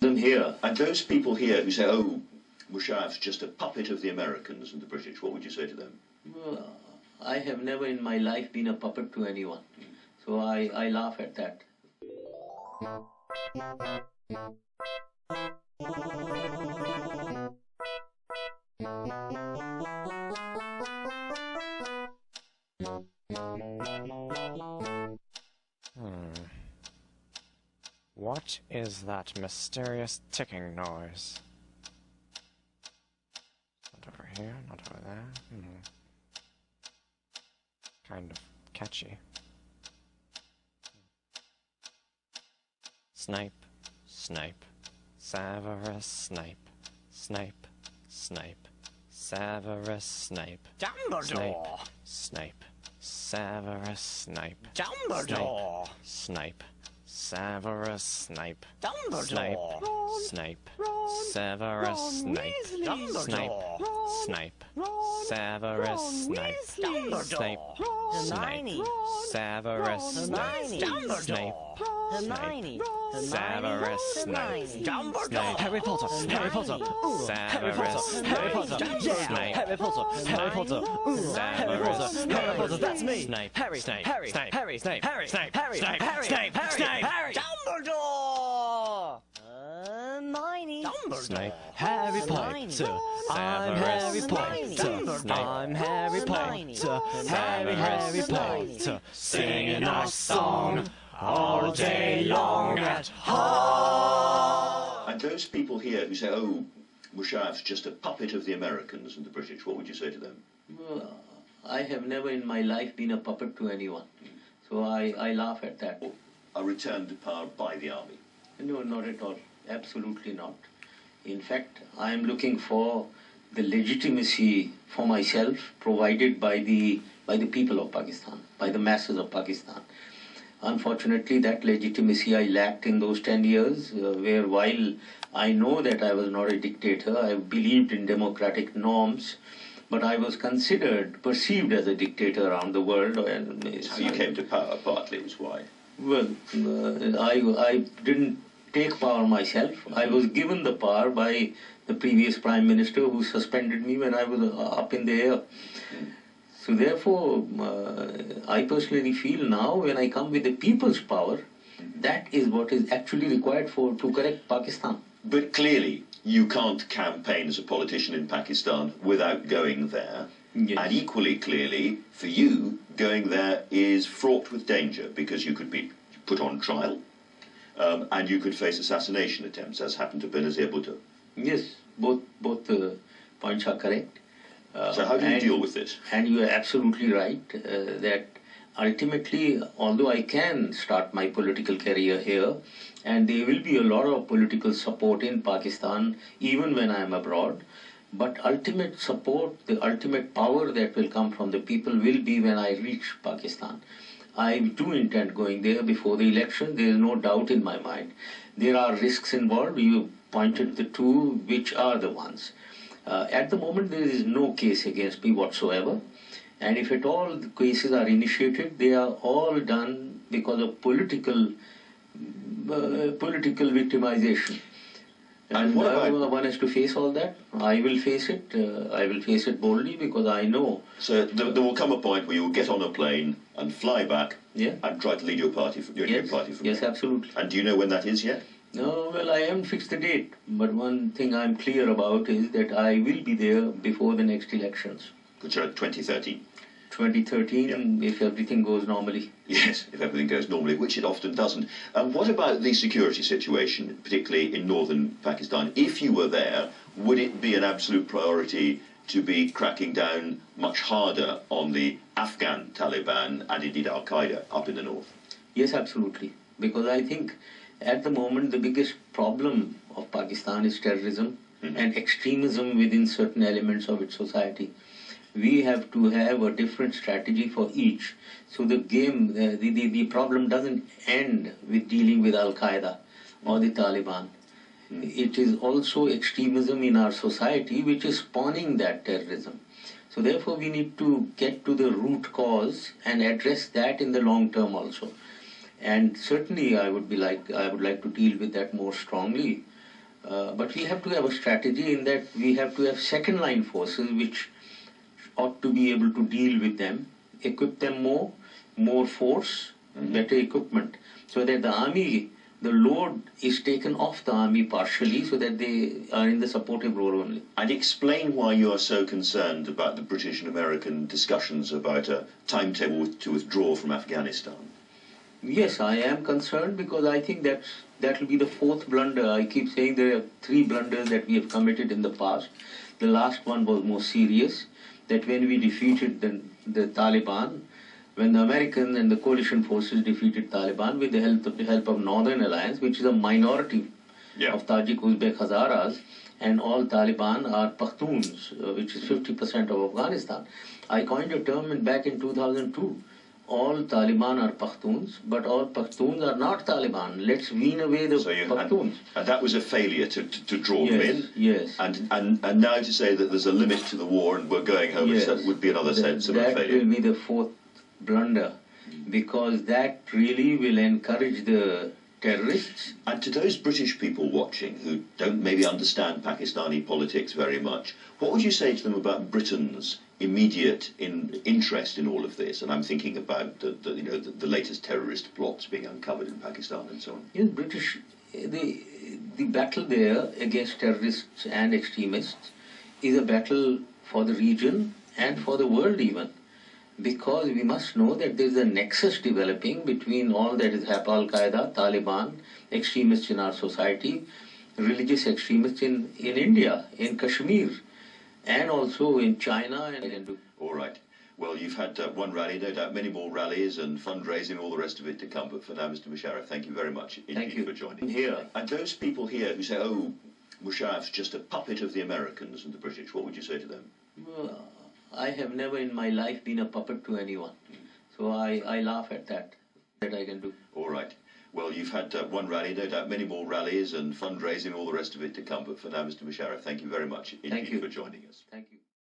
Them here, and those people here who say, oh, Musharraf's just a puppet of the Americans and the British, what would you say to them? Well, I have never in my life been a puppet to anyone, so I laugh at that. What is that mysterious ticking noise? Not over here, not over there. Kind of catchy. Snipe, snipe, Severus Snape, snipe, snipe, Severus Snape. Dumbledore! Snape, Severus Snape. Dumbledore! Snape, Severus Snape. Dumbledore! Snape, Severus Snape. Dumbledore! Snape, Severus Snape. Snape, Hermione! Severus Snape. Snape, Hermione! Severus Snape. Dumbledore! Harry Potter! Harry Potter! Severus Snape. Harry Potter! Harry Potter! Severus Harry Potter! That's me! Snape! Harry! Snape! Harry! Snape! Harry! Snape! Harry! Snape! Harry! Snape! Harry! Snape! Snape! Harry! Dumbledore! Hermione! Snape. Harry Potter! I'm Harry Potter! I'm Harry Potter! Harry Potter! Singing our song all day long at home! And those people here who say, oh, Musharraf's just a puppet of the Americans and the British, what would you say to them? Well, I have never in my life been a puppet to anyone, so I laugh at that. A return to power by the army? No, not at all. Absolutely not. In fact, I am looking for the legitimacy for myself provided by the people of Pakistan, by the masses of Pakistan. Unfortunately, that legitimacy I lacked in those 10 years, where while I know that I was not a dictator, I believed in democratic norms, but I was perceived as a dictator around the world. It's how you came to power, partly, is why. Well, I didn't take power myself. I was given the power by the previous Prime Minister who suspended me when I was up in the air. So therefore, I personally feel now when I come with the people's power, that is what is actually required to correct Pakistan. But clearly, you can't campaign as a politician in Pakistan without going there. Yes. And equally clearly, for you, going there is fraught with danger because you could be put on trial and you could face assassination attempts, as happened to Benazir Bhutto. Yes, both points are correct. So how do you deal with this? And you are absolutely right that ultimately, although I can start my political career here, and there will be a lot of political support in Pakistan even when I am abroad, but ultimate support, the ultimate power that will come from the people will be when I reach Pakistan. I do intend going there before the election. There is no doubt in my mind. There are risks involved. You pointed the two, which are the ones. At the moment, there is no case against me whatsoever. And if at all the cases are initiated, they are all done because of political victimization. And one has to face all that. I will face it. I will face it boldly because I know. So there will come a point where you will get on a plane and fly back Yeah. and try to lead your party, your party from Yes, there. absolutely. And do you know when that is yet? No, well, I haven't fixed the date. But one thing I'm clear about is that I will be there before the next elections. Which are 2013. 2013, if everything goes normally. Yes, if everything goes normally, which it often doesn't. What about the security situation, particularly in northern Pakistan? If you were there, would it be an absolute priority to be cracking down much harder on the Afghan Taliban and indeed Al-Qaeda up in the north? Yes, absolutely. Because I think at the moment the biggest problem of Pakistan is terrorism and extremism within certain elements of its society. We have to have a different strategy for each. So the game, the problem doesn't end with dealing with Al-Qaeda or the Taliban. It is also extremism in our society which is spawning that terrorism. So therefore we need to get to the root cause and address that in the long term also. And certainly I would like to deal with that more strongly But we have to have a strategy in that we have to have second line forces which ought to be able to deal with them, equip them more force, better equipment, so that the army, the load is taken off the army partially so that they are in the supportive role only. And explain why you are so concerned about the British and American discussions about a timetable to withdraw from Afghanistan. Yes, I am concerned because I think that will be the fourth blunder. I keep saying there are three blunders that we have committed in the past. The last one was more serious, that when we defeated the Taliban, when the American and the coalition forces defeated Taliban with the help of Northern Alliance, which is a minority of Tajik, Uzbek, Hazaras, and all Taliban are Pakhtuns, which is 50% of Afghanistan. I coined a term back in 2002. All Taliban are Pakhtuns, but all Pakhtuns are not Taliban. Let's wean away the Pakhtuns. And that was a failure to draw them in. Yes. And now to say that there's a limit to the war and we're going home, that would be another sense of a failure. That will be the fourth blunder, because that really will encourage the terrorists. And to those British people watching who don't maybe understand Pakistani politics very much, what would you say to them about Britain's immediate interest in all of this? And I'm thinking about the latest terrorist plots being uncovered in Pakistan and so on. Yes, British, the battle there against terrorists and extremists is a battle for the region and for the world even. Because we must know that there is a nexus developing between all that is Al-Qaeda, Taliban, extremists in our society, religious extremists in India, in Kashmir, and also in China. All right. Well, you've had one rally, no doubt many more rallies and fundraising, all the rest of it to come. But for now, Mr. Musharraf, thank you very much indeed for joining us. And those people here who say, oh, Musharraf's just a puppet of the Americans and the British, what would you say to them? Well, I have never in my life been a puppet to anyone. So I laugh at that I can do. All right. Well, you've had one rally, no doubt many more rallies and fundraising, all the rest of it to come. But for now, Mr. Musharraf, thank you very much indeed for joining us. Thank you.